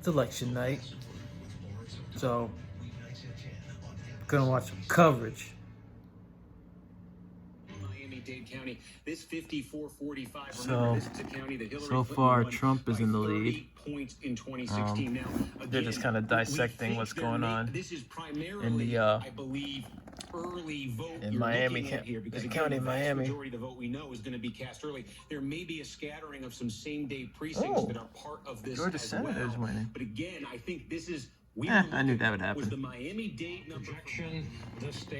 It's election night, so gonna watch some coverage. Miami-Dade County. This 54-45. So, this is a county that Hillary so Clinton far won Trump is in the 30 lead. points in 2016. Now, They're just kind of dissecting what's going on in the I believe, early vote in you're Miami looking at here, because County, the vast Miami. majority of the vote we know is going to be cast early. There may be a scattering of some same-day precincts that are part of this Georgia as Senator's well. winning. But again, I think this is. I knew that would happen. Was the Miami-Dade number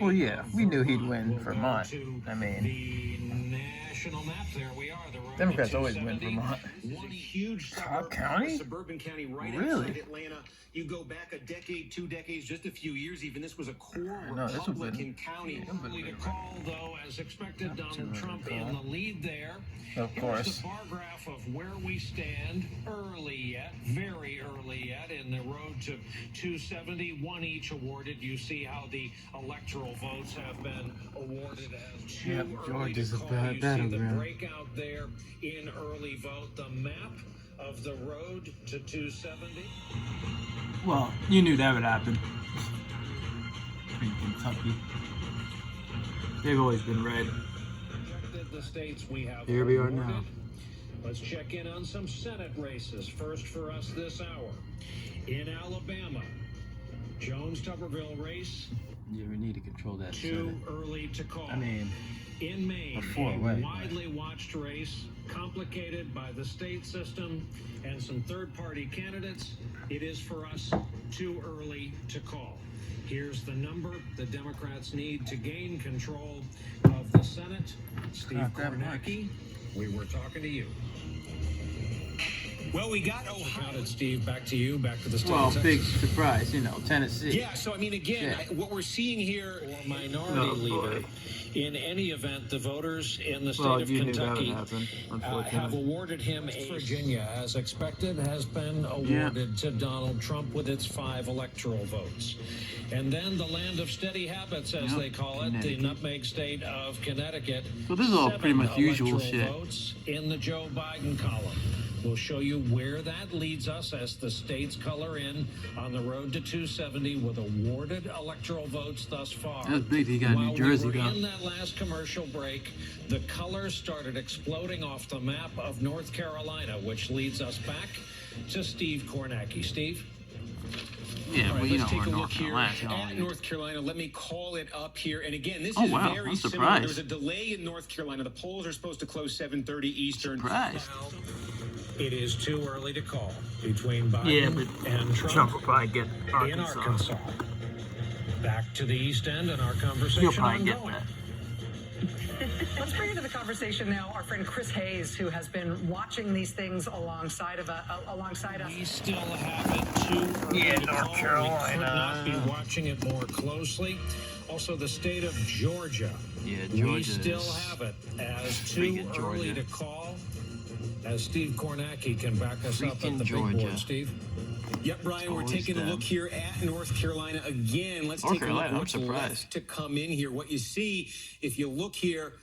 Well, yeah, we knew he'd win Vermont. I mean, the national map. There we are. The Democrats always win Vermont. One huge Cobb County? suburban county right Really? outside Atlanta. You go back a decade, 2 decades, just a few years even. This was a core No, this would've Republican been- county. early to call, though, as expected, Donald Trump in the lead there. Of Here's course. the bar graph of where we stand early yet, very early yet, in the road to 270, one each awarded. You see how the electoral votes have been awarded as too Yep, early Georgia's to a call. bad You see the battleground. breakout there in early vote. The map of the road to 270. Well, you knew that would happen. In Kentucky, they've always been right. The states we have Here we are awarded. now. Let's check in on some Senate races. First for us this hour. In Alabama, Jones-Tuberville race, Yeah, we need to control that. too early to call. I mean, in Maine, before, a wait. widely watched race, complicated by the state system and some third-party candidates. It is for us too early to call. Here's the number the Democrats need to gain control of the Senate. Steve Not that Kornacki, we were talking to you. Well, we got Ohio. Steve, back to you, back to the state. well, of big Texas. surprise, Tennessee. Yeah, so I mean, again, Yeah. what we're seeing here. Or minority Oh, leader. boy. In any event, the voters in the state Well, of you knew that would Kentucky happen, have unfortunately. awarded him Virginia, as expected, has been awarded to Donald Trump with its 5 electoral votes. And then the land of steady habits, as Yep, they call it, the Connecticut. nutmeg state of Connecticut. So this is all 7 pretty much usual electoral shit. votes in the Joe Biden column. We'll show you where that leads us as the states color in on the road to 270 with awarded electoral votes thus far. That's big. He got While New Jersey we were though. in that last commercial break, the colors started exploding off the map of North Carolina, which leads us back to Steve Kornacki. Steve? Yeah, All well, right, you know let's take where a North look here Carolina's at going. North Carolina. Let me call it up here. And again, this Oh, is wow, very I'm similar. surprised. There was a delay in North Carolina. The polls are supposed to close 7:30 Eastern. Surprised. It is too early to call between Biden Yeah, but and Trump will probably get in Arkansas. Arkansas. Back to the East End and our conversation He'll probably get ongoing. that. Let's bring into the conversation now our friend Chris Hayes, who has been watching these things alongside us. We still have it too early Yeah, to North call. Carolina. We could not be watching it more closely. Also, the state of Georgia. Yeah, We Georgia still is have it as too freaking early Georgia. to call. As Steve Kornacki can back us up at Freaking the Georgia. big board, Steve. Yep, Brian, we're Always taking a them. look here at North Carolina again. Let's North take a look Carolina, at I'm what's surprised. left to come in here. What you see, if you look here,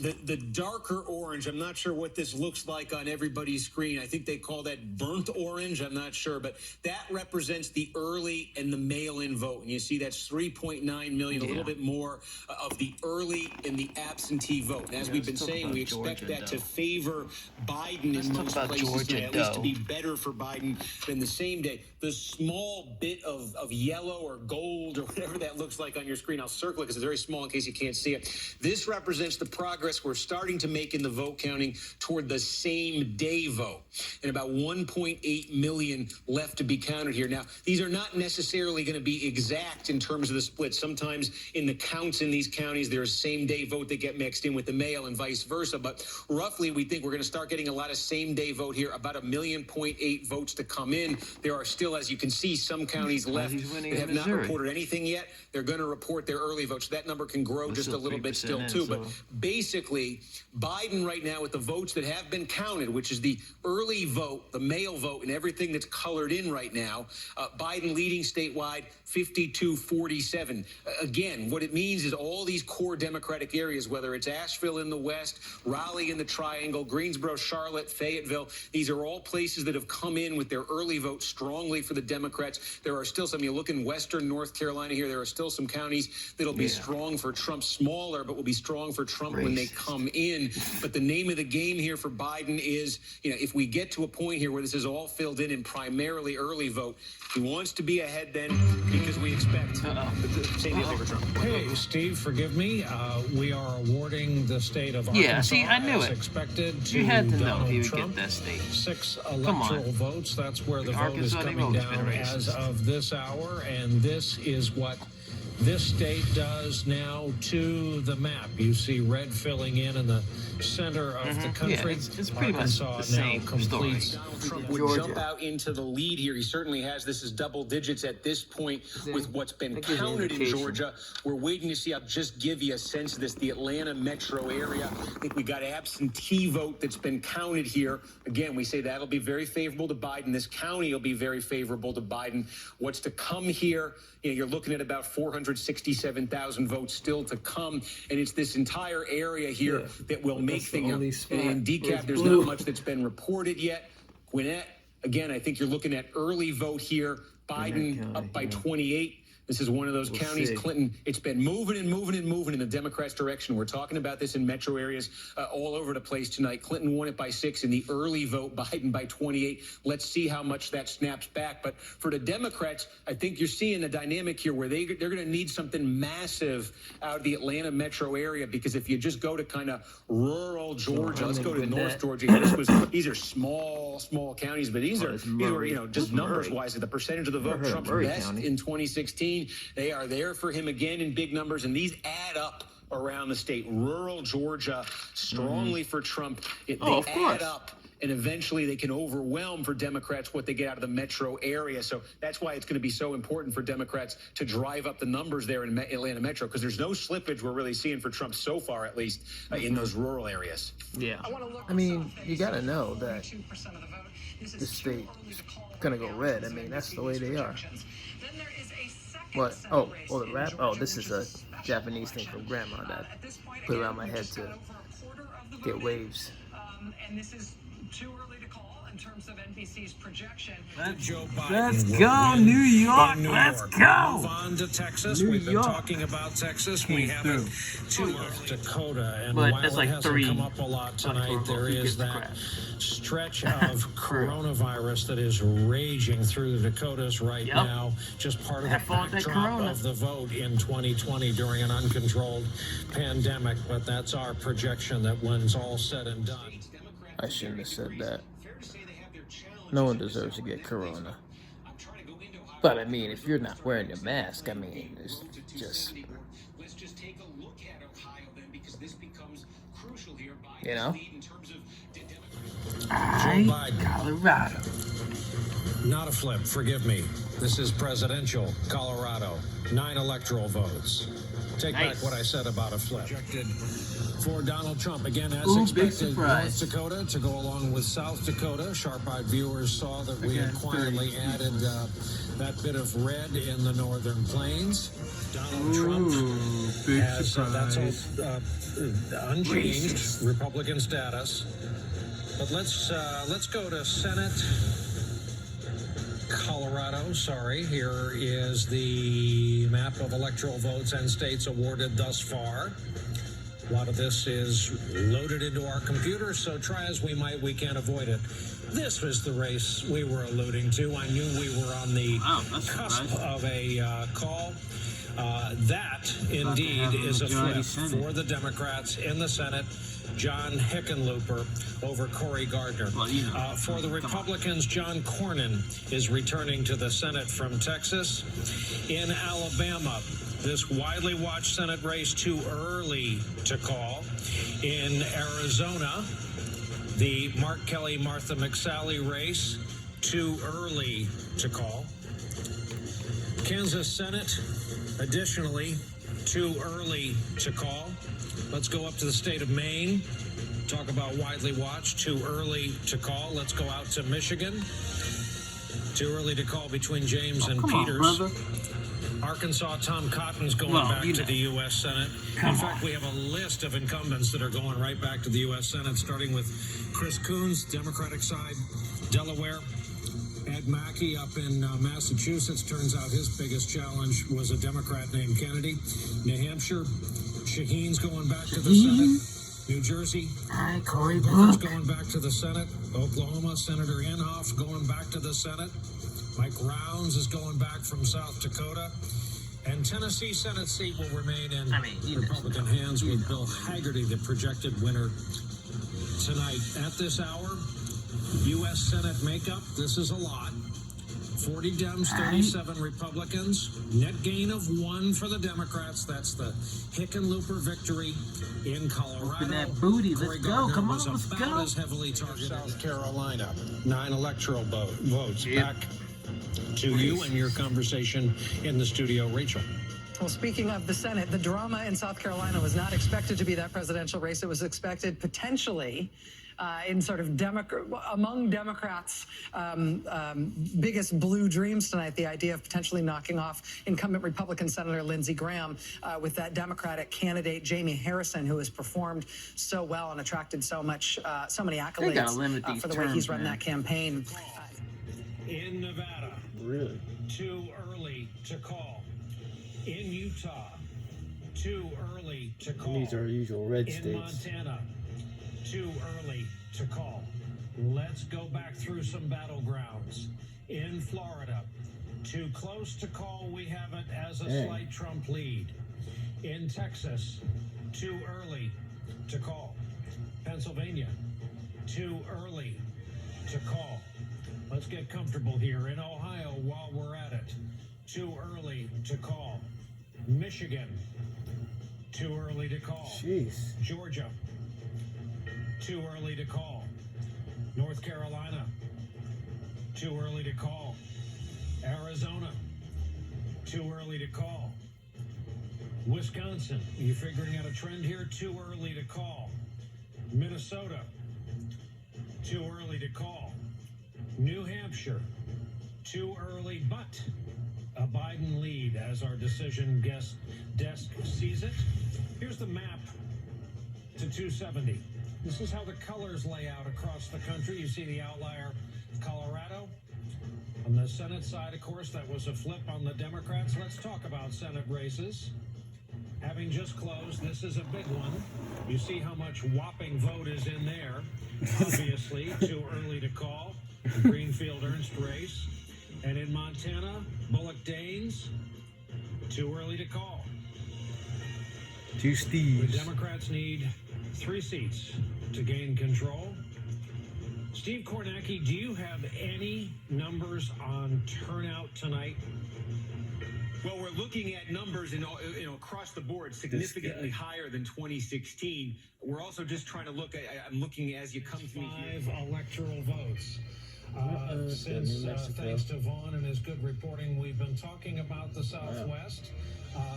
the darker orange, I'm not sure what this looks like on everybody's screen. I think they call that burnt orange. I'm not sure, but that represents the early and the mail-in vote. And you see that's 3.9 million, a little bit more of the early and the absentee vote. And as we've been let's talk saying, about we expect Georgia, that to though. favor Biden Let's in talk most about places, Georgia, at least to though. be better for Biden than the same day. The small bit of yellow or gold or whatever that looks like on your screen, I'll circle it because it's very small in case you can't see it. This represents the progress we're starting to make in the vote counting toward the same day vote. And about 1.8 million left to be counted here. Now, these are not necessarily going to be exact in terms of the split. Sometimes in the counts in these counties, there's same day vote that get mixed in with the mail and vice versa. But roughly, we think we're going to start getting a lot of same day vote here, about 1.8 million votes to come in. There are still, as you can see, some counties left he's winning that in have not Missouri. reported anything yet. They're going to report their early votes. So that number can grow Well, just a still little bit 3% still, in, too. so But based basically, Biden right now with the votes that have been counted, which is the early vote, the mail vote, and everything that's colored in right now, Biden leading statewide 52-47. Again, what it means is all these core Democratic areas, whether it's Asheville in the west, Raleigh in the Triangle, Greensboro, Charlotte, Fayetteville, these are all places that have come in with their early vote strongly for the Democrats. There are still some, you look in western North Carolina here, there are still some counties that'll be strong for Trump, smaller, but will be strong for Trump when they come in. But the name of the game here for Biden is, if we get to a point here where this is all filled in primarily early vote, he wants to be ahead then because we expect same deal for Trump. Hey, Steve, forgive me. We are awarding the state of Arkansas Yeah, see, I knew as it. expected to You had to know Donald he would Trump. get that state. 6 on. electoral votes. That's where the vote is Arkansas, they've coming always down been as racist. of this hour, and this is what this state does now to the map. You see red filling in the center of the country. Yeah, it's pretty much Arkansas the same now completes. story. Donald Trump would Georgia. jump out into the lead here. He certainly has. This is double digits at this point with what's been That gives you an counted in indication. Georgia. We're waiting to see. I'll just give you a sense of this. The Atlanta metro area. I think we got absentee vote that's been counted here. Again, we say that'll be very favorable to Biden. This county will be very favorable to Biden. What's to come here? You're looking at about 467,000 votes still to come, and it's this entire area here that will make things. In DeKalb, there's not much that's been reported yet. Gwinnett, again, I think you're looking at early vote here. Biden up by 28. This is one of those counties, see. Clinton, it's been moving and moving and moving in the Democrats' direction. We're talking about this in metro areas all over the place tonight. Clinton won it by 6 in the early vote, Biden by 28. Let's see how much that snaps back. But for the Democrats, I think you're seeing a dynamic here where they're going to need something massive out of the Atlanta metro area, because if you just go to kind of rural Georgia, let's go to North Georgia. These are small counties, but these are just numbers-wise, the percentage of the vote Trump's best County. in 2016. They are there for him again in big numbers, and these add up around the state. Rural Georgia, strongly for Trump. They of course. add up, and eventually they can overwhelm for Democrats what they get out of the metro area. So that's why it's going to be so important for Democrats to drive up the numbers there in Atlanta metro, because there's no slippage we're really seeing for Trump so far, at least in those rural areas. Yeah. I mean, you gotta know that the state is gonna go red. I mean, that's the way they are. What? Oh, the rap? Oh, this is a Japanese thing from Grandma that put around my head to get waves. And this is too early to call in terms of NBC's projection. Joe Biden Let's will go, win New York. in New Let's York. go. Move on to Texas. New We've been York. talking about Texas. We have it to North Dakota, and But while that's it like hasn't 3 come up a lot tonight, there He is gives a that crap. stretch of coronavirus that is raging through the Dakotas right Yep. now. Just part of Have the fun with that backdrop corona. of the vote in 2020 during an uncontrolled pandemic. But that's our projection that when's all said and done. I shouldn't have said that. No one deserves to get corona. But I mean, if you're not wearing your mask, I mean, it's just, Let's just take a look at Ohio then, because this becomes crucial here. you know? Colorado. Not a flip, forgive me. This is presidential Colorado. 9 electoral votes. Take back Nice. what I said about a flip. Projected for Donald Trump again, as Ooh, big expected. surprise. North Dakota to go along with South Dakota. Sharp-eyed viewers saw that we had Again, quietly 30. added that bit of red in the northern plains. Donald Trump Big has that's surprise. all unchanged Republican status. But let's go to Senate Colorado. Sorry, here is the map of electoral votes and states awarded thus far. A lot of this is loaded into our computer, so try as we might, we can't avoid it. This was the race we were alluding to. I knew we were on the cusp of a call. That, indeed, is a flip for the Democrats in the Senate. John Hickenlooper over Cory Gardner. Well, you know. For the Republicans, John Cornyn is returning to the Senate from Texas. In Alabama, this widely watched Senate race too early to call. In Arizona, the Mark Kelly-Martha McSally race too early to call. Kansas Senate, additionally, too early to call. Let's go up to the state of Maine. Talk about widely watched, too early to call. Let's go out to Michigan. Too early to call between James and come Peters. on, brother. Arkansas, Tom Cotton's going back to the U.S. Senate. In fact, we have a list of incumbents that are going right back to the U.S. Senate, starting with Chris Coons, Democratic side, Delaware. Ed Mackey up in Massachusetts. Turns out his biggest challenge was a Democrat named Kennedy. New Hampshire, Shaheen's going back to the Senate. New Jersey, Cory Booker's going back to the Senate. Oklahoma, Senator Inhofe going back to the Senate. Mike Rounds is going back from South Dakota. And Tennessee Senate seat will remain in Republican hands with Bill Hagerty, the projected winner tonight. At this hour, U.S. Senate makeup, this is a lot. 40 Dems, 37 Republicans. Net gain of 1 for the Democrats. That's the Hickenlooper victory in Colorado. Open that booty. Let's go. Come on, was let's about go. as heavily targeted South Carolina. 9 electoral votes. Back to you and your conversation in the studio, Rachel. Well, speaking of the Senate, the drama in South Carolina was not expected to be that presidential race. It was expected potentially in sort of among Democrats' biggest blue dreams tonight, the idea of potentially knocking off incumbent Republican Senator Lindsey Graham with that Democratic candidate Jamie Harrison, who has performed so well and attracted so many accolades for the way he's run that campaign. In Nevada, Really? too early to call. In Utah, too early to call. These are usual red in states. Montana, too early to call. Let's go back through some battlegrounds. In Florida, too close to call. We have it as a slight Trump lead. In Texas, too early to call. Pennsylvania, too early to call. Let's get comfortable here. In Ohio, while we're at it, too early to call. Michigan, too early to call. Jeez. Georgia, too early to call. North Carolina, too early to call. Arizona, too early to call. Wisconsin, you figuring out a trend here? Too early to call. Minnesota, too early to call. New Hampshire, too early, but a Biden lead as our decision desk sees it. Here's the map to 270. This is how the colors lay out across the country. You see the outlier, Colorado. On the Senate side, of course, that was a flip on the Democrats. Let's talk about Senate races. Having just closed, this is a big one. You see how much whopping vote is in there. Obviously, too early to call. The Greenfield-Ernst race. And in Montana, Bullock-Daines, too early to call. Two The Steves. Democrats need 3 seats to gain control. Steve Kornacki, do you have any numbers on turnout tonight? Well, we're looking at numbers across the board significantly higher than 2016. We're also just trying to look at, I'm looking as you come to me here. 5 electoral votes. Since thanks to Vaughn and his good reporting, we've been talking about the Southwest.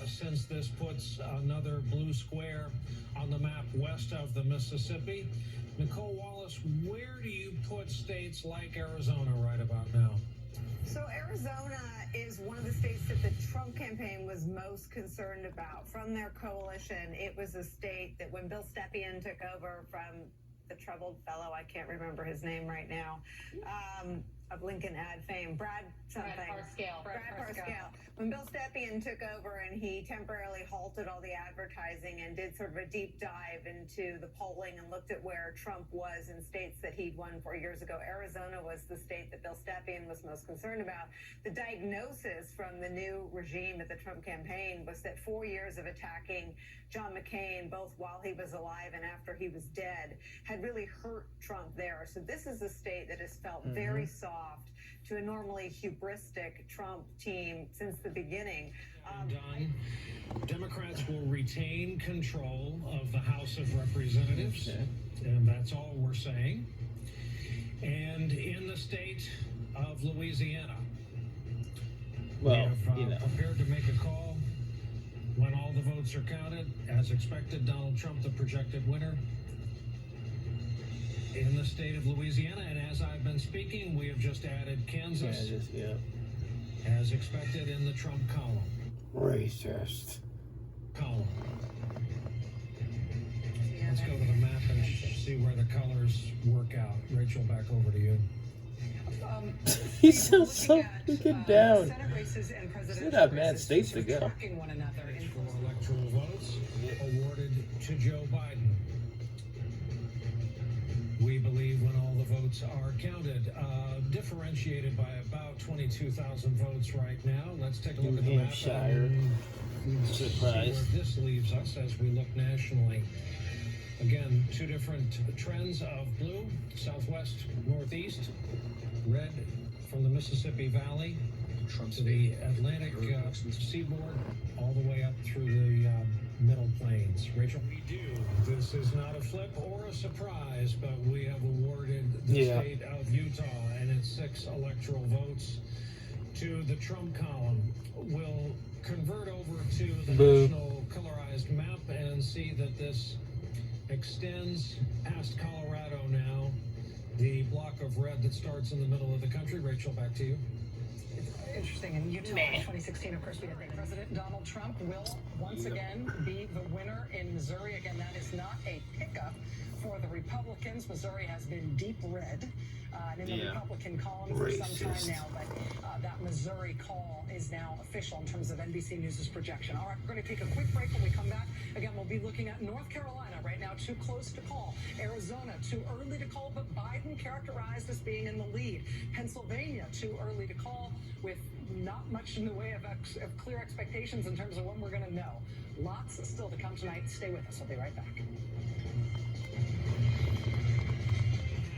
Since this puts another blue square on the map west of the Mississippi. Nicole Wallace, where do you put states like Arizona right about now? So Arizona is one of the states that the Trump campaign was most concerned about. From their coalition, it was a state that when Bill Stepien took over from the troubled fellow, I can't remember his name right now, of Lincoln ad fame, Brad Parscale. When Bill Stepien took over and he temporarily halted all the advertising and did sort of a deep dive into the polling and looked at where Trump was in states that he'd won 4 years ago, Arizona was the state that Bill Stepien was most concerned about. The diagnosis from the new regime at the Trump campaign was that 4 years of attacking John McCain, both while he was alive and after he was dead, had really hurt Trump there. So this is a state that has felt very soft to a normally hubristic Trump team since the beginning. Done. Democrats will retain control of the House of Representatives, and that's all we're saying. And in the state of Louisiana, Well, we have prepared to make a call When all the votes are counted, as expected, Donald Trump, the projected winner in the state of Louisiana. And as I've been speaking, we have just added Kansas, as expected, in the Trump column. Racist. Column. Let's go to the map and see where the colors work out. Rachel, back over to you. He sounds so freaking down. Senate races and presidential Still got mad races states to go. tracking one another in For electoral votes awarded to Joe Biden. We believe when all the votes are counted, differentiated by about 22,000 votes right now. Let's take a look at the map Hampshire. and see Surprise. where this leaves us as we look nationally. Again, two different trends of blue, southwest, northeast, red from the Mississippi Valley to the Atlantic seaboard, all the way up through the middle plains. Rachel? We do. This is not a flip or a surprise, but we have awarded the state of Utah and its 6 electoral votes to the Trump column. We'll convert over to the national colorized map and see that this extends past Colorado now, the block of red that starts in the middle of the country. Rachel, back to you. Interesting. In Utah in 2016, of course, we had President Donald Trump will once again be the winner in Missouri. Again, that is not a pickup for the Republicans. Missouri has been deep red and in the Republican column for some time now. But that Missouri call is now official in terms of NBC News' projection. All right, we're going to take a quick break. When we come back, again, we'll be looking at North Carolina right now, too close to call. Arizona, too early to call, but Biden characterized as being in the lead. Pennsylvania, too early to call, with not much in the way of clear expectations in terms of when we're going to know. Lots still to come tonight. Stay with us. We'll be right back.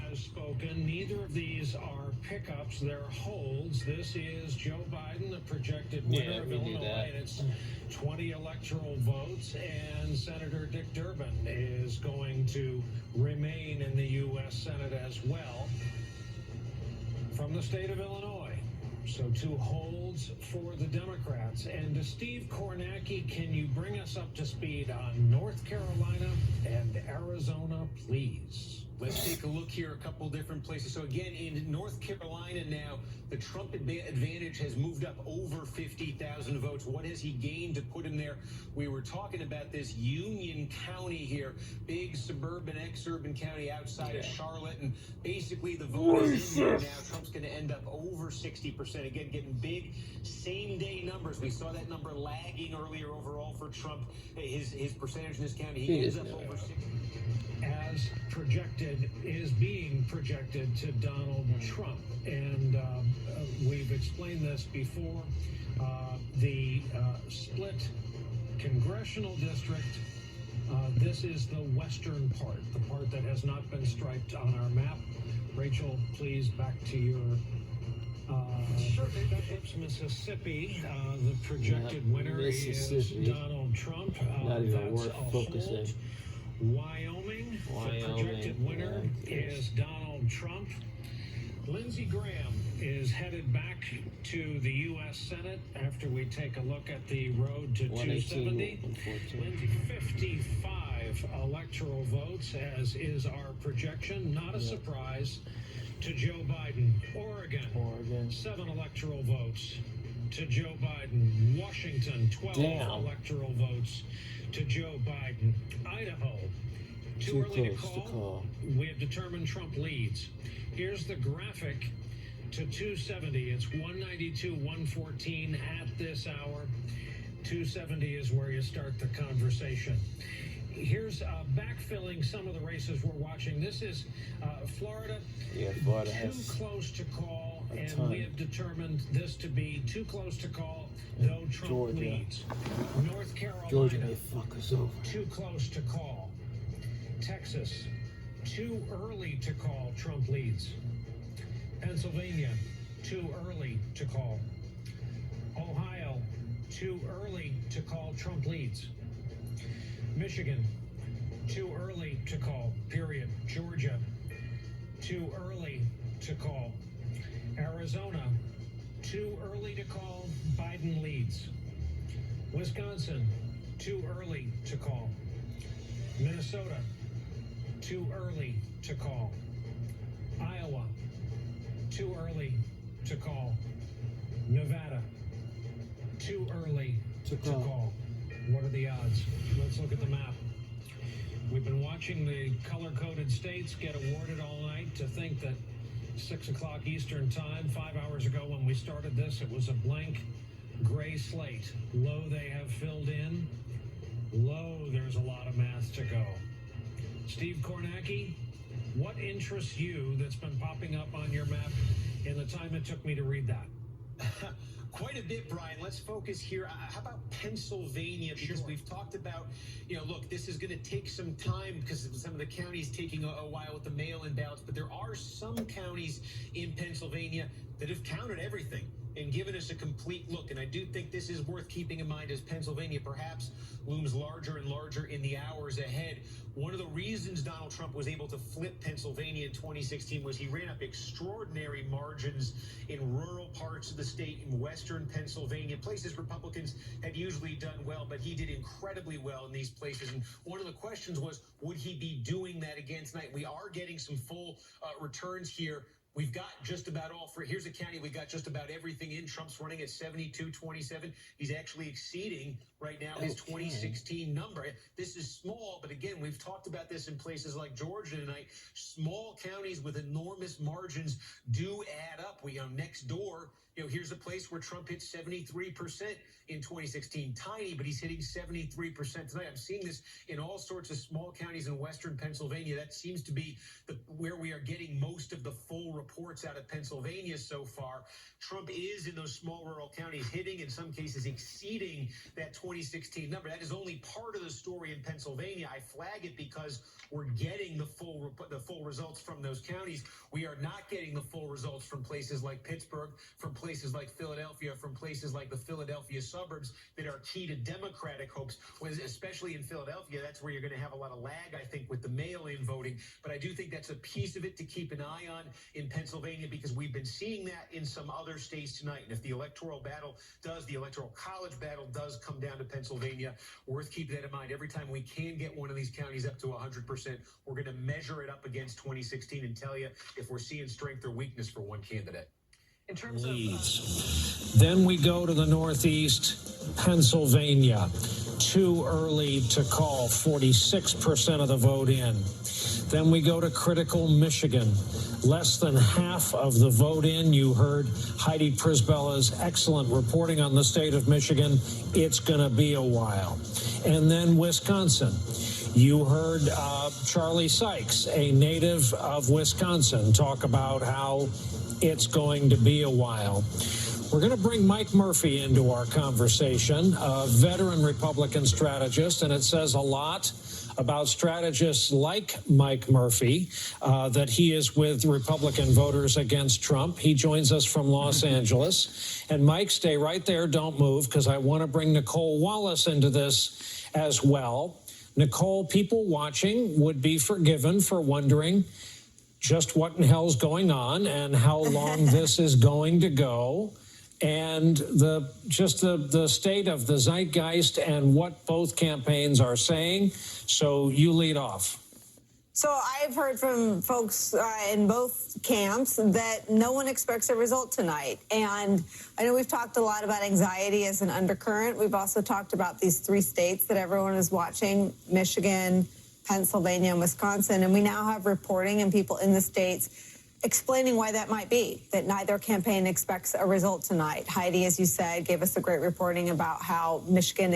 Has spoken. Neither of these are pickups. They're holds. This is Joe Biden, the projected winner of Illinois, and it's 20 electoral votes. And Senator Dick Durbin is going to remain in the U.S. Senate as well from the state of Illinois. So 2 holds for the Democrats. And to Steve Kornacki, can you bring us up to speed on North Carolina and Arizona, please? Let's take a look here, a couple different places. So again, in North Carolina now, the Trump advantage has moved up over 50,000 votes. What has he gained to put him there? We were talking about this Union County here, big suburban, exurban county outside of Charlotte, and basically the vote is in there now. Trump's going to end up over 60%. Again, getting big same-day numbers. We saw that number lagging earlier overall for Trump. His percentage in this county, he ends up over 60%. As projected, is being projected to Donald Trump. And we've explained this before. The split congressional district, this is the western part, the part that has not been striped on our map. Rachel, please, back to your Mississippi. The projected winner is Donald Trump. Not even worth focusing. Wyoming, the projected winner is Donald Trump. Lindsey Graham is headed back to the U.S. Senate after we take a look at the road to 270. 55 electoral votes, as is our projection. Not a surprise to Joe Biden. Oregon. 7 electoral votes to Joe Biden. Washington, 12 electoral votes to Joe Biden. Idaho, too early to call. We have determined Trump leads. Here's the graphic to 270. It's 192, 114 at this hour. 270 is where you start the conversation. Here's backfilling some of the races we're watching. This is Florida. Yeah, Florida has too close to call, and we have determined this to be too close to call, though Trump leads. North Carolina, Georgia may fuck us over. Too close to call. Texas, too early to call, Trump leads. Pennsylvania, too early to call. Ohio, too early to call, Trump leads. Michigan, too early to call, period. Georgia, too early to call. Arizona, too early to call, Biden leads. Wisconsin, too early to call. Minnesota, too early to call. Iowa, too early to call. Nevada, too early to call. What are the odds? Let's look at the map. We've been watching the color-coded states get awarded all night. To think that 6 o'clock Eastern time, 5 hours ago when we started this, it was a blank gray slate. Low, they have filled in. Low, there's a lot of math to go. Steve Kornacki, what interests you that's been popping up on your map in the time it took me to read that? Quite a bit, Brian. Let's focus here. How about Pennsylvania? Because we've talked about, look, this is going to take some time because some of the counties taking a while with the mail-in ballots, but there are some counties in Pennsylvania that have counted everything and given us a complete look. And I do think this is worth keeping in mind as Pennsylvania perhaps looms larger and larger in the hours ahead. One of the reasons Donald Trump was able to flip Pennsylvania in 2016 was he ran up extraordinary margins in rural parts of the state, in western Pennsylvania, places Republicans had usually done well, but he did incredibly well in these places. And one of the questions was, would he be doing that again tonight? We are getting some full returns here. We've got just about all for here's a county we got just about everything in. Trump's running at 72-27. He's actually exceeding right now his 2016 number. This is small, but again, we've talked about this in places like Georgia tonight. Small counties with enormous margins do add up. Next door, here's a place where Trump hit 73% in 2016. Tiny, but he's hitting 73% tonight. I'm seeing this in all sorts of small counties in western Pennsylvania. That seems to be where we are getting most of the full reports out of Pennsylvania so far. Trump is in those small rural counties hitting, in some cases exceeding that 2016 number. That is only part of the story in Pennsylvania. I flag it because we're getting the full results from those counties. We are not getting the full results from places like Pittsburgh, from places like Philadelphia, from places like the Philadelphia suburbs that are key to Democratic hopes, especially in Philadelphia. That's where you're going to have a lot of lag, I think, with the mail-in voting. But I do think that's a piece of it to keep an eye on in Pennsylvania, because we've been seeing that in some other states tonight. And if the electoral college battle does come down to Pennsylvania, worth keeping that in mind. Every time we can get one of these counties up to 100%, we're going to measure it up against 2016 and tell you if we're seeing strength or weakness for one candidate. In terms Leads. Then we go to the Northeast, Pennsylvania. Too early to call, 46% of the vote in. Then we go to critical Michigan. Less than half of the vote in. You heard Heidi Prisbella's excellent reporting on the state of Michigan. It's going to be a while. And then Wisconsin. You heard Charlie Sykes, a native of Wisconsin, talk about how it's going to be a while. We're going to bring Mike Murphy into our conversation, a veteran Republican strategist, and it says a lot about strategists like Mike Murphy that he is with Republican voters against Trump. He joins us from Los Angeles. And Mike, stay right there. Don't move, because I want to bring Nicole Wallace into this as well. Nicole, people watching would be forgiven for wondering just what in hell's going on and how long this is going to go, and the state of the zeitgeist and what both campaigns are saying. So you lead off. So I've heard from folks in both camps that no one expects a result tonight. And I know we've talked a lot about anxiety as an undercurrent. We've also talked about these three states that everyone is watching: Michigan, Pennsylvania, and Wisconsin. And we now have reporting and people in the states explaining why that might be, that neither campaign expects a result tonight. Heidi, as you said, gave us a great reporting about how Michigan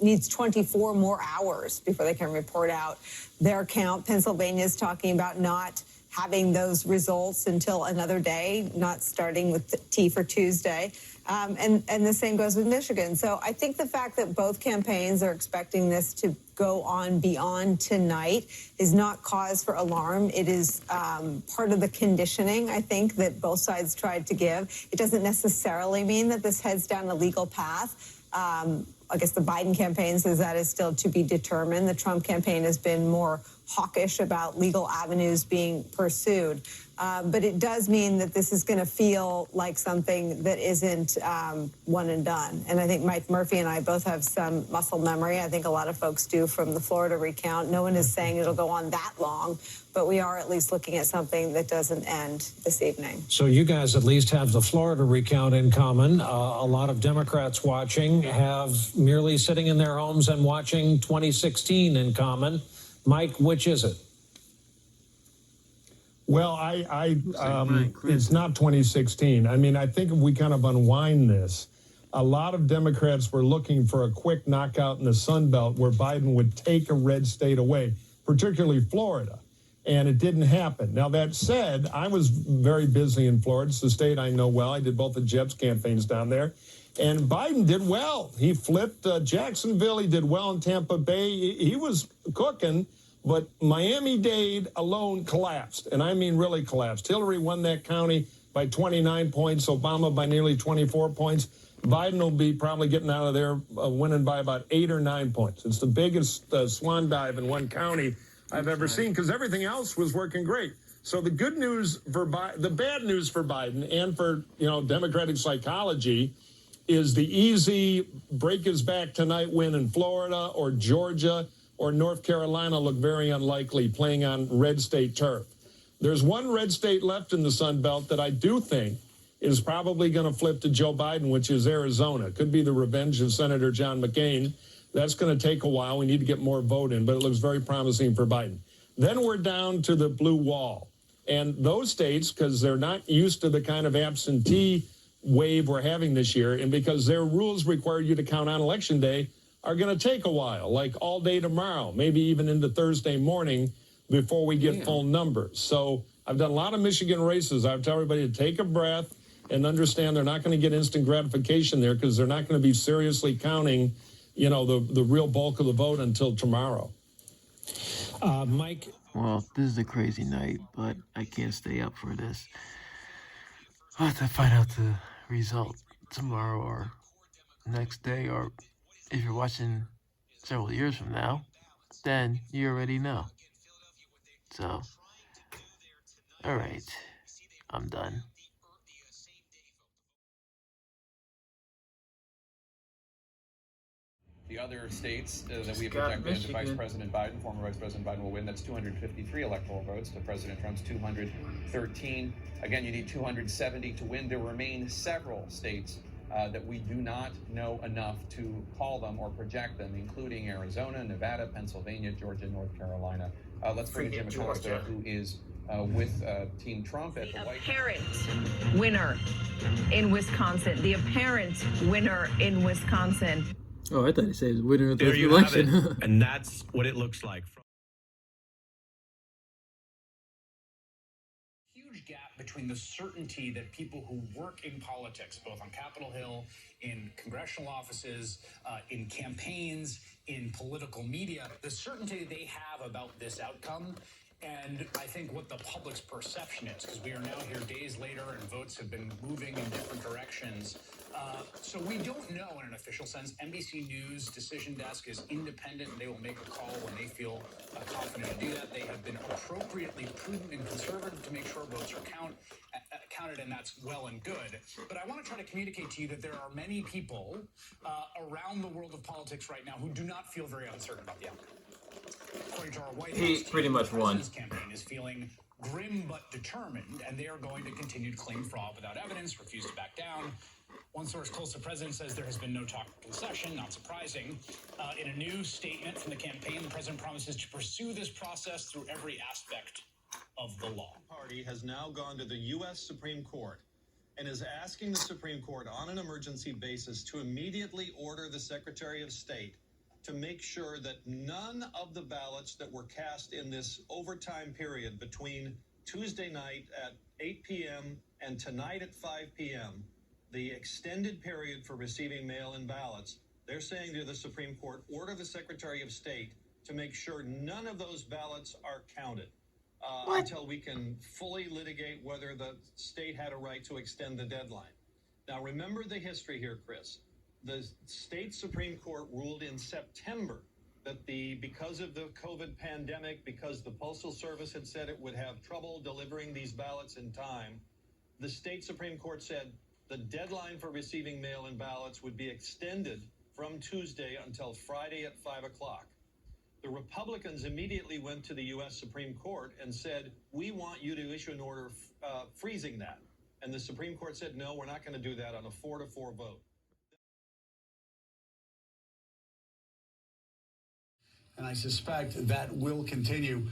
needs 24 more hours before they can report out their count. Pennsylvania is talking about not having those results until another day, not starting with T for Tuesday. And the same goes with Michigan. So I think the fact that both campaigns are expecting this to go on beyond tonight is not cause for alarm. It is part of the conditioning, I think, that both sides tried to give. It doesn't necessarily mean that this heads down a legal path. I guess the Biden campaign says that is still to be determined. The Trump campaign has been more hawkish about legal avenues being pursued. But it does mean that this is going to feel like something that isn't one and done. And I think Mike Murphy and I both have some muscle memory. I think a lot of folks do from the Florida recount. No one is saying it'll go on that long, but we are at least looking at something that doesn't end this evening. So you guys at least have the Florida recount in common. A lot of Democrats watching have merely sitting in their homes and watching 2016 in common. Mike, which is it? Well, it's not 2016. I mean, I think if we kind of unwind this, a lot of Democrats were looking for a quick knockout in the Sun Belt where Biden would take a red state away, particularly Florida. And it didn't happen. Now, that said, I was very busy in Florida. It's the state I know well. I did both the Jeb's campaigns down there. And Biden did well. He flipped Jacksonville. He did well in Tampa Bay. He was cooking. But Miami-Dade alone collapsed, and I mean really collapsed. Hillary won that county by 29 points, Obama by nearly 24 points. Biden will be probably getting out of there winning by about 8 or 9 points. It's the biggest swan dive in one county I've ever seen because everything else was working great. So the good news for the bad news for Biden and for Democratic psychology is the easy break his back tonight win in Florida or Georgia or North Carolina look very unlikely playing on red state turf. There's one red state left in the Sun Belt that I do think is probably going to flip to Joe Biden, which is Arizona. Could be the revenge of Senator John McCain. That's going to take a while. We need to get more vote in, but it looks very promising for Biden. Then we're down to the blue wall. And those states, because they're not used to the kind of absentee wave we're having this year, and because their rules require you to count on Election Day, are going to take a while, like all day tomorrow, maybe even into Thursday morning before we get full numbers. So I've done a lot of Michigan races. I tell everybody to take a breath and understand they're not going to get instant gratification there because they're not going to be seriously counting, the real bulk of the vote until tomorrow. Mike? Well, this is a crazy night, but I can't stay up for this. I'll have to find out the result tomorrow or next day, or if you're watching several years from now, then you already know. So, all right, I'm done. The other states that we have projected into Vice President Biden, former Vice President Biden will win, that's 253 electoral votes to President Trump's 213. Again, you need 270 to win. There remain several states that we do not know enough to call them or project them, including Arizona, Nevada, Pennsylvania, Georgia, North Carolina. Let's bring in Jim Acosta, who is with Team Trump at the White House. Apparent winner in Wisconsin. The apparent winner in Wisconsin. Oh, I thought he said he was winner of the There you election. have it. And that's what it looks like. Huge gap between the certainty that people who work in politics, both on Capitol Hill, in congressional offices, in campaigns, in political media, the certainty they have about this outcome, and I think what the public's perception is, because we are now here days later and votes have been moving in different directions. So we don't know in an official sense. NBC News decision desk is independent and they will make a call when they feel confident to do that. They have been appropriately prudent and conservative to make sure votes are counted, and that's well and good. But I want to try to communicate to you that there are many people around the world of politics right now who do not feel very uncertain about the outcome. According to our White House, He pretty much won. The campaign is feeling grim but determined, and they are going to continue to claim fraud without evidence, refuse to back down. One source close to the president says there has been no talk of concession, not surprising. In a new statement from the campaign, the president promises to pursue this process through every aspect of the law. The party has now gone to the U.S. Supreme Court and is asking the Supreme Court on an emergency basis to immediately order the Secretary of State to make sure that none of the ballots that were cast in this overtime period between Tuesday night at 8 p.m. and tonight at 5 p.m., the extended period for receiving mail-in ballots, they're saying to the Supreme Court, order the Secretary of State to make sure none of those ballots are counted until we can fully litigate whether the state had a right to extend the deadline. Now, remember the history here, Chris. The state Supreme Court ruled in September that because of the COVID pandemic, because the Postal Service had said it would have trouble delivering these ballots in time, the state Supreme Court said the deadline for receiving mail-in ballots would be extended from Tuesday until Friday at 5 o'clock. The Republicans immediately went to the U.S. Supreme Court and said, we want you to issue an order freezing that. And the Supreme Court said, no, we're not going to do that on a 4-4 vote. And I suspect that will continue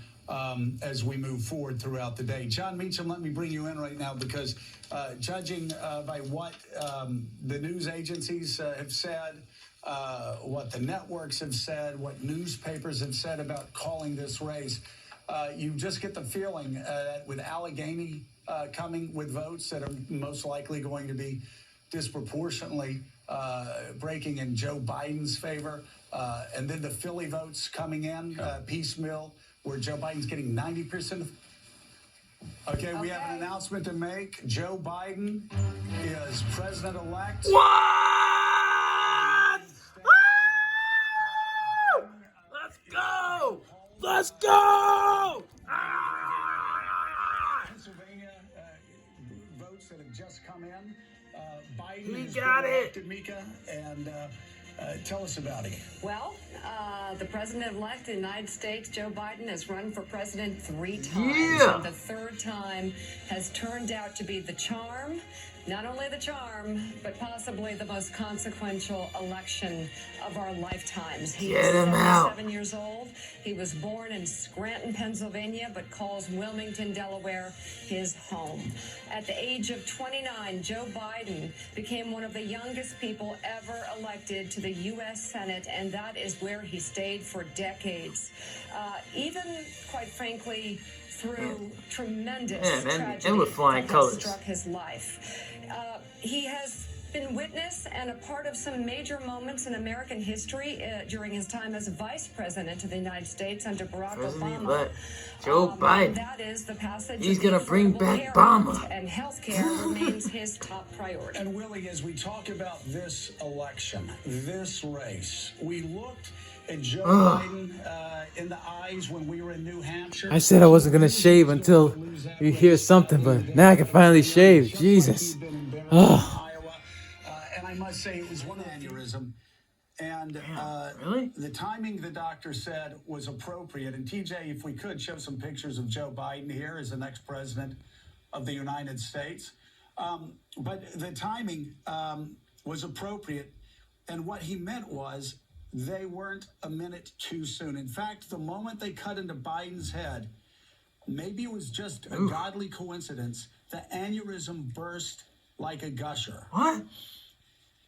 as we move forward throughout the day. John Meacham, let me bring you in right now because judging by what the news agencies have said, what the networks have said, what newspapers have said about calling this race, you just get the feeling that with Allegheny coming with votes that are most likely going to be disproportionately breaking in Joe Biden's favor, and then the Philly votes coming in piecemeal, where Joe Biden's getting 90%. Okay, we have an announcement to make. Joe Biden is president-elect. What? Woo! Let's go! Let's go! Pennsylvania votes that have just come in. Biden He has got been it. elected, Mika, and tell us about it. Well, the president-elect of the United States, Joe Biden, has run for president 3 times. Yeah. And the third time has turned out to be the charm. Not only the charm, but possibly the most consequential election of our lifetimes. He Get is him out. 77 years old. He was born in Scranton, Pennsylvania, but calls Wilmington, Delaware, his home. At the age of 29, Joe Biden became one of the youngest people ever elected to the U.S. Senate, and that is where he stayed for decades. Even, quite frankly, through tremendous tragedy and with flying that colors. struck his life. He has been witness and a part of some major moments in American history during his time as vice president of the United States under Barack Obama. But Joe Biden, That is the passage he's of gonna the bring Affordable back Care Obama. Act, and health care remains his top priority. And Willie, as we talk about this election, this race, we looked at Joe Biden in the eyes when we were in New Hampshire. I said I wasn't gonna shave until you hear something, but now I can finally shave. Jesus. And I must say, it was one aneurysm. And really? The timing, the doctor said, was appropriate. And TJ, if we could show some pictures of Joe Biden here as the next president of the United States. But the timing was appropriate. And what he meant was they weren't a minute too soon. In fact, the moment they cut into Biden's head, maybe it was just a godly coincidence, the aneurysm burst like a gusher. What?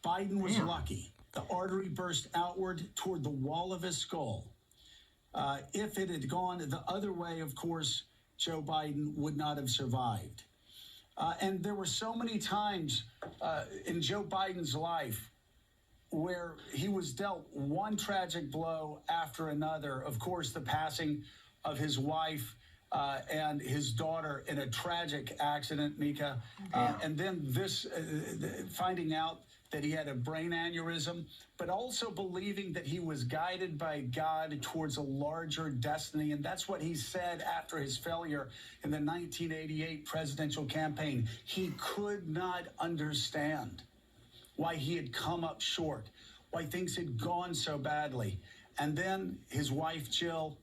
Biden was lucky. The artery burst outward toward the wall of his skull. If it had gone the other way, of course, Joe Biden would not have survived. And there were so many times in Joe Biden's life where he was dealt one tragic blow after another. Of course, the passing of his wife and his daughter in a tragic accident, Mika. And then this, finding out that he had a brain aneurysm, but also believing that he was guided by God towards a larger destiny. And that's what he said after his failure in the 1988 presidential campaign. He could not understand why he had come up short, why things had gone so badly. And then his wife, Jill,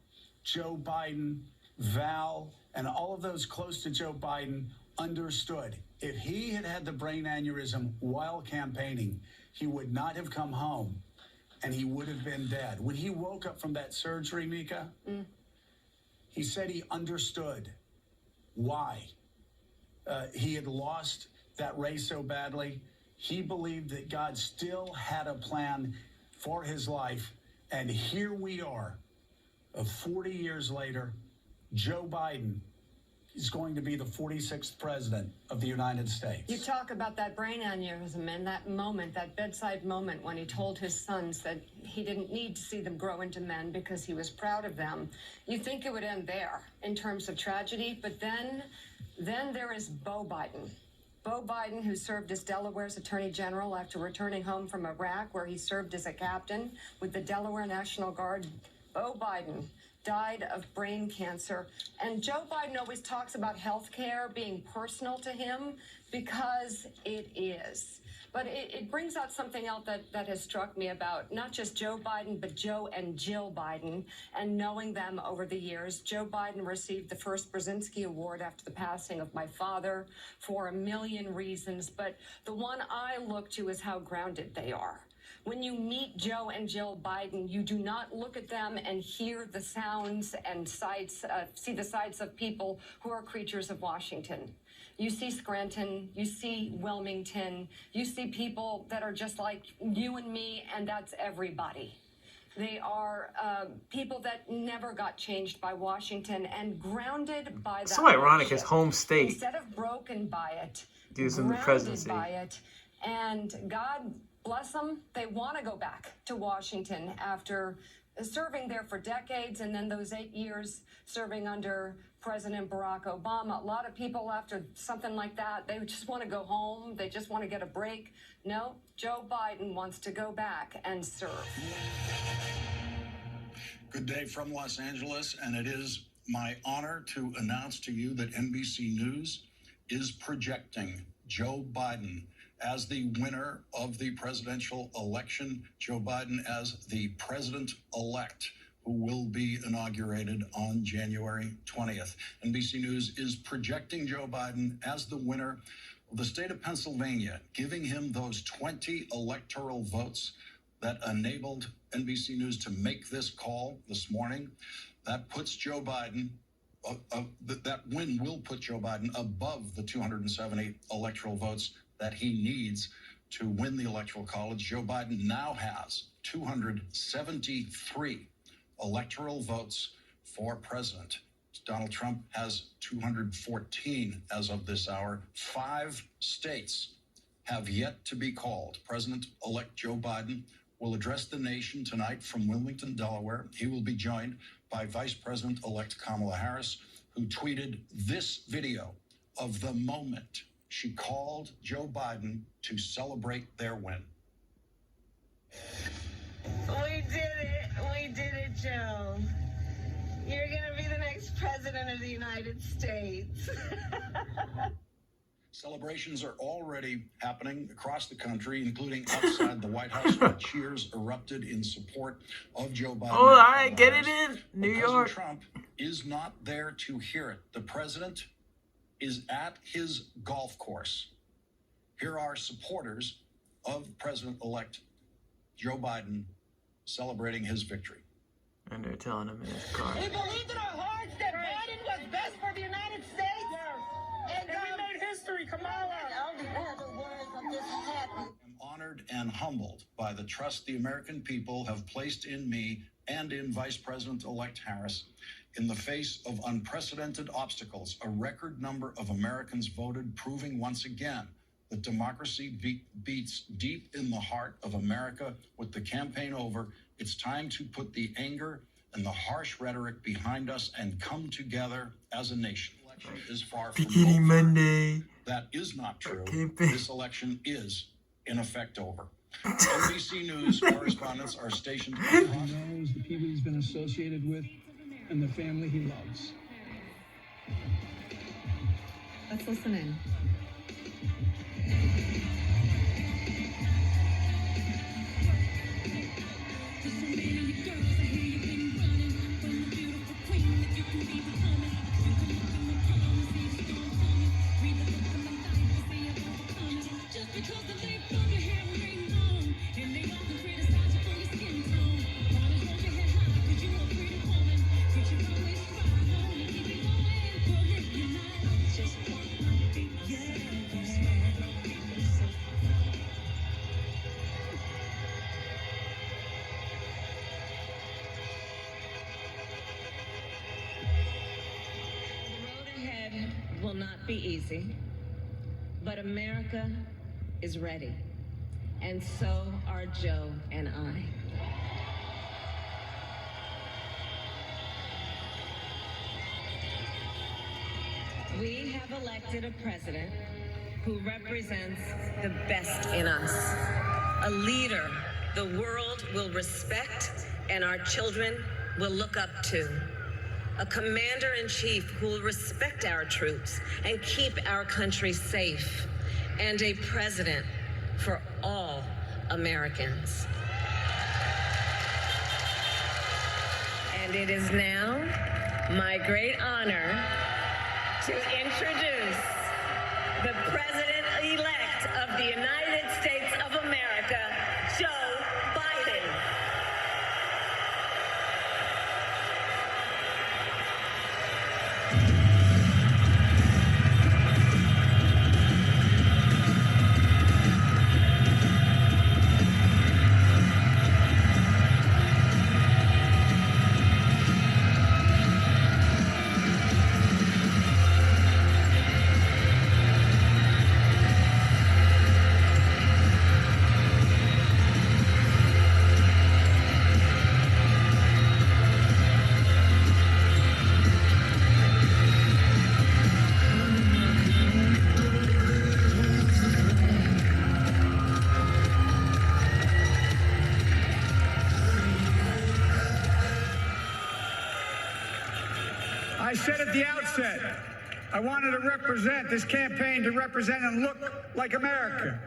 Joe Biden, Val, and all of those close to Joe Biden understood. If he had had the brain aneurysm while campaigning, he would not have come home and he would have been dead. When he woke up from that surgery, Mika, he said he understood why he had lost that race so badly. He believed that God still had a plan for his life. And here we are, 40 years later, Joe Biden is going to be the 46th president of the United States. You talk about that brain aneurysm and that moment, that bedside moment when he told his sons that he didn't need to see them grow into men because he was proud of them. You think it would end there in terms of tragedy, but then there is Beau Biden. Beau Biden, who served as Delaware's Attorney General after returning home from Iraq, where he served as a captain with the Delaware National Guard Beau Biden died of brain cancer. And Joe Biden always talks about health care being personal to him because it is. But it brings out something else that has struck me about not just Joe Biden, but Joe and Jill Biden, and knowing them over the years. Joe Biden received the first Brzezinski Award after the passing of my father for a million reasons, but the one I look to is how grounded they are. When you meet Joe and Jill Biden, you do not look at them and hear the sounds and sights, see the sights of people who are creatures of Washington. You see Scranton, you see Wilmington, you see people that are just like you and me, and that's everybody. They are people that never got changed by Washington and grounded by that. So ironic, his leadership. home state. Instead of broken by it, Gives him the grounded presidency. by it, and God bless them, they want to go back to Washington after serving there for decades, and then those 8 years serving under President Barack Obama. A lot of people, after something like that, they just want to go home. They just want to get a break. No, Joe Biden wants to go back and serve. Good day from Los Angeles, and it is my honor to announce to you that NBC News is projecting Joe Biden as the winner of the presidential election, Joe Biden as the president-elect, who will be inaugurated on January 20th. NBC News is projecting Joe Biden as the winner of the state of Pennsylvania, giving him those 20 electoral votes that enabled NBC News to make this call this morning. That puts Joe Biden, that win will put Joe Biden above the 270 electoral votes that he needs to win the Electoral College. Joe Biden now has 273 electoral votes for president. Donald Trump has 214 as of this hour. 5 states have yet to be called. President-elect Joe Biden will address the nation tonight from Wilmington, Delaware. He will be joined by Vice President-elect Kamala Harris, who tweeted this video of the moment she called Joe Biden to celebrate their win. We did it. We did it, Joe. You're going to be the next president of the United States. Celebrations are already happening across the country, including outside the White House, where cheers erupted in support of Joe Biden. Oh, all right, get it in, New York. President Trump is not there to hear it. The president is at his golf course. Here are supporters of President-elect Joe Biden celebrating his victory. And they're telling him in his car. We believed in our hearts that Biden was best for the United States. And we made history, Kamala. I'm honored and humbled by the trust the American people have placed in me and in Vice President-elect Harris. In the face of unprecedented obstacles, a record number of Americans voted, proving once again that democracy beats deep in the heart of America. With the campaign over, it's time to put the anger and the harsh rhetoric behind us and come together as a nation. The election is far from Bikini over. Monday. That is not true. This election is, in effect, over. NBC News correspondents are stationed across. He knows the people he's been associated with and the family he loves. Let's listen in. Will not be easy, but America is ready, and so are Joe and I. We have elected a president who represents the best in us, a leader the world will respect and our children will look up to. A commander-in-chief who will respect our troops and keep our country safe. And a president for all Americans. And it is now my great honor to introduce the President-elect of the United States of America, Joe Biden. I said at the outset, I wanted to represent this campaign to represent and look like America.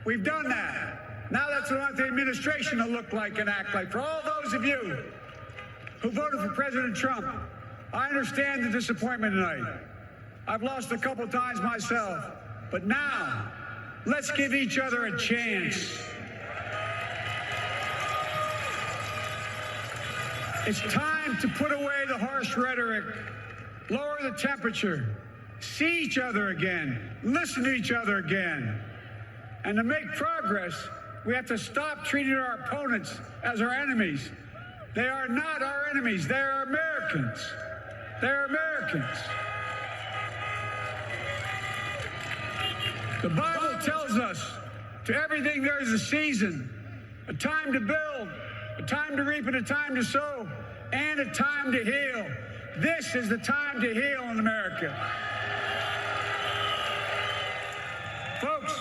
We've done that. Now that's what I want the administration to look like and act like. For all those of you who voted for President Trump, I understand the disappointment tonight. I've lost a couple times myself, but now let's give each other a chance. It's time to put away the harsh rhetoric, lower the temperature, see each other again, listen to each other again. And to make progress, we have to stop treating our opponents as our enemies. They are not our enemies. They are Americans. They're Americans. The Bible tells us to everything there is a season, a time to build, a time to reap and a time to sow, and a time to heal. This is the time to heal in America. Folks,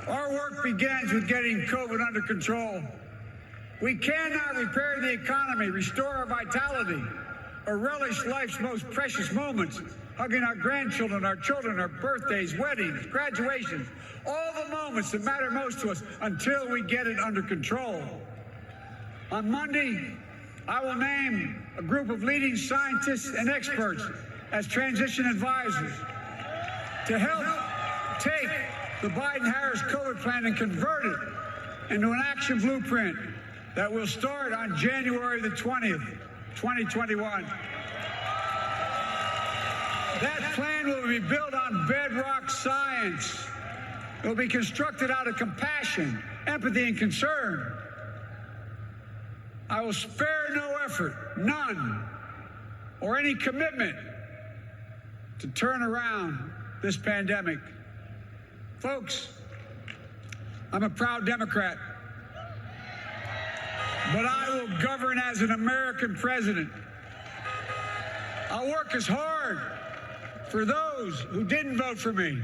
our work begins with getting COVID under control. We cannot repair the economy, restore our vitality, or relish life's most precious moments, hugging our grandchildren, our children, our birthdays, weddings, graduations, all the moments that matter most to us until we get it under control. On Monday, I will name a group of leading scientists and experts as transition advisors to help take the Biden-Harris COVID plan and convert it into an action blueprint that will start on January the 20th, 2021. That plan will be built on bedrock science. It will be constructed out of compassion, empathy, and concern. I will spare no effort, none, or any commitment to turn around this pandemic. Folks, I'm a proud Democrat, but I will govern as an American president. I'll work as hard for those who didn't vote for me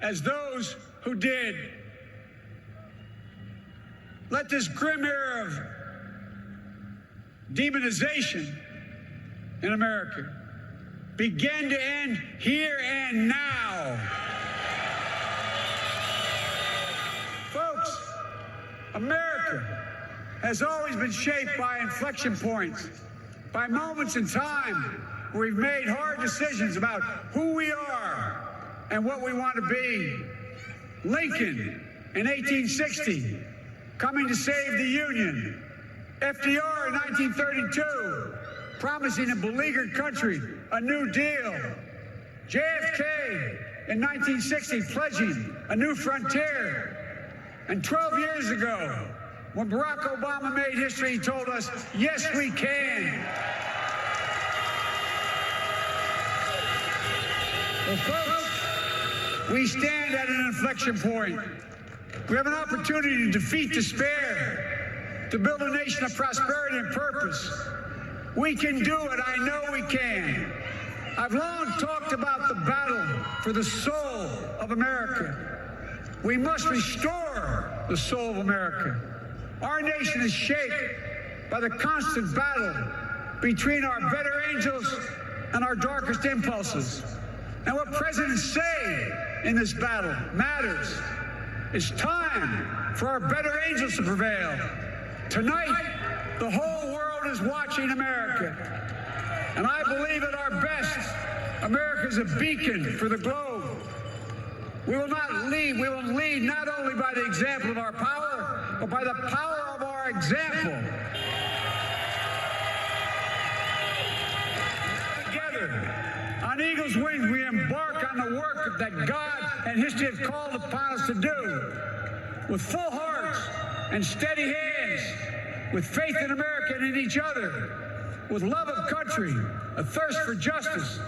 as those who did. Let this grim era of demonization in America begin to end here and now. Folks, America has always been shaped by inflection points, by moments in time where we've made hard decisions about who we are and what we want to be. Lincoln in 1860, coming to save the Union. FDR in 1932, promising a beleaguered country a New Deal. JFK in 1960, pledging a new frontier. And 12 years ago, when Barack Obama made history, he told us, yes, we can. Well, folks, we stand at an inflection point. We have an opportunity to defeat despair, to build a nation of prosperity and purpose. We can do it. I know we can. I've long talked about the battle for the soul of America. We must restore the soul of America. Our nation is shaped by the constant battle between our better angels and our darkest impulses. And what presidents say in this battle matters. It's time for our better angels to prevail. Tonight, the whole world is watching America. And I believe at our best, America is a beacon for the globe. We will lead not only by the example of our power, but by the power of our example. Together, on Eagle's wings, we embark on the work that God and history have called upon us to do. With full hearts and steady hands, with faith in America and in each other, with love of country, a thirst for justice,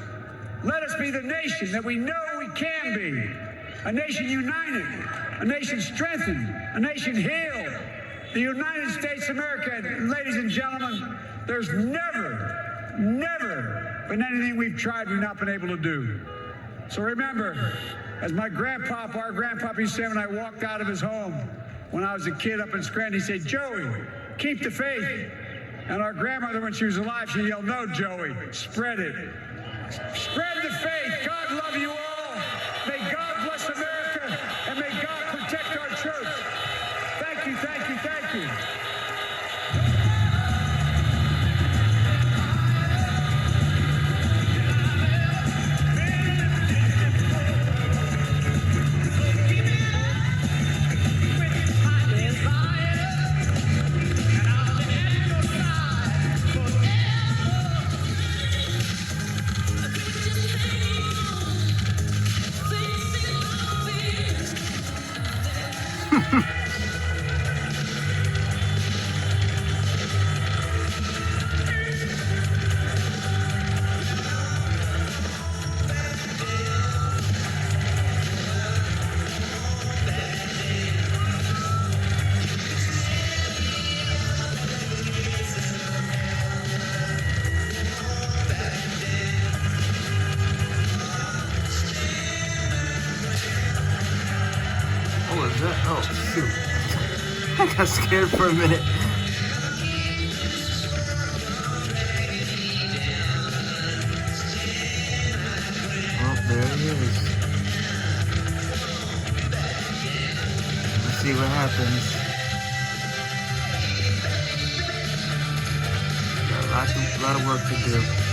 let us be the nation that we know we can be. A nation united, a nation strengthened, a nation healed. The United States of America, ladies and gentlemen, there's never been anything we've tried we've not been able to do. So remember, as our grandpapa used to say when I walked out of his home when I was a kid up in Scranton, he said, "Joey, keep the faith." And our grandmother, when she was alive, she yelled, "No, Joey, spread it. Spread the faith. God love you all. May God bless America, and may God protect our troops." Thank you, thank you, thank you. What was that? Oh, shoot. I got scared for a minute. Oh, there he is. Let's see what happens. Got a lot of work to do.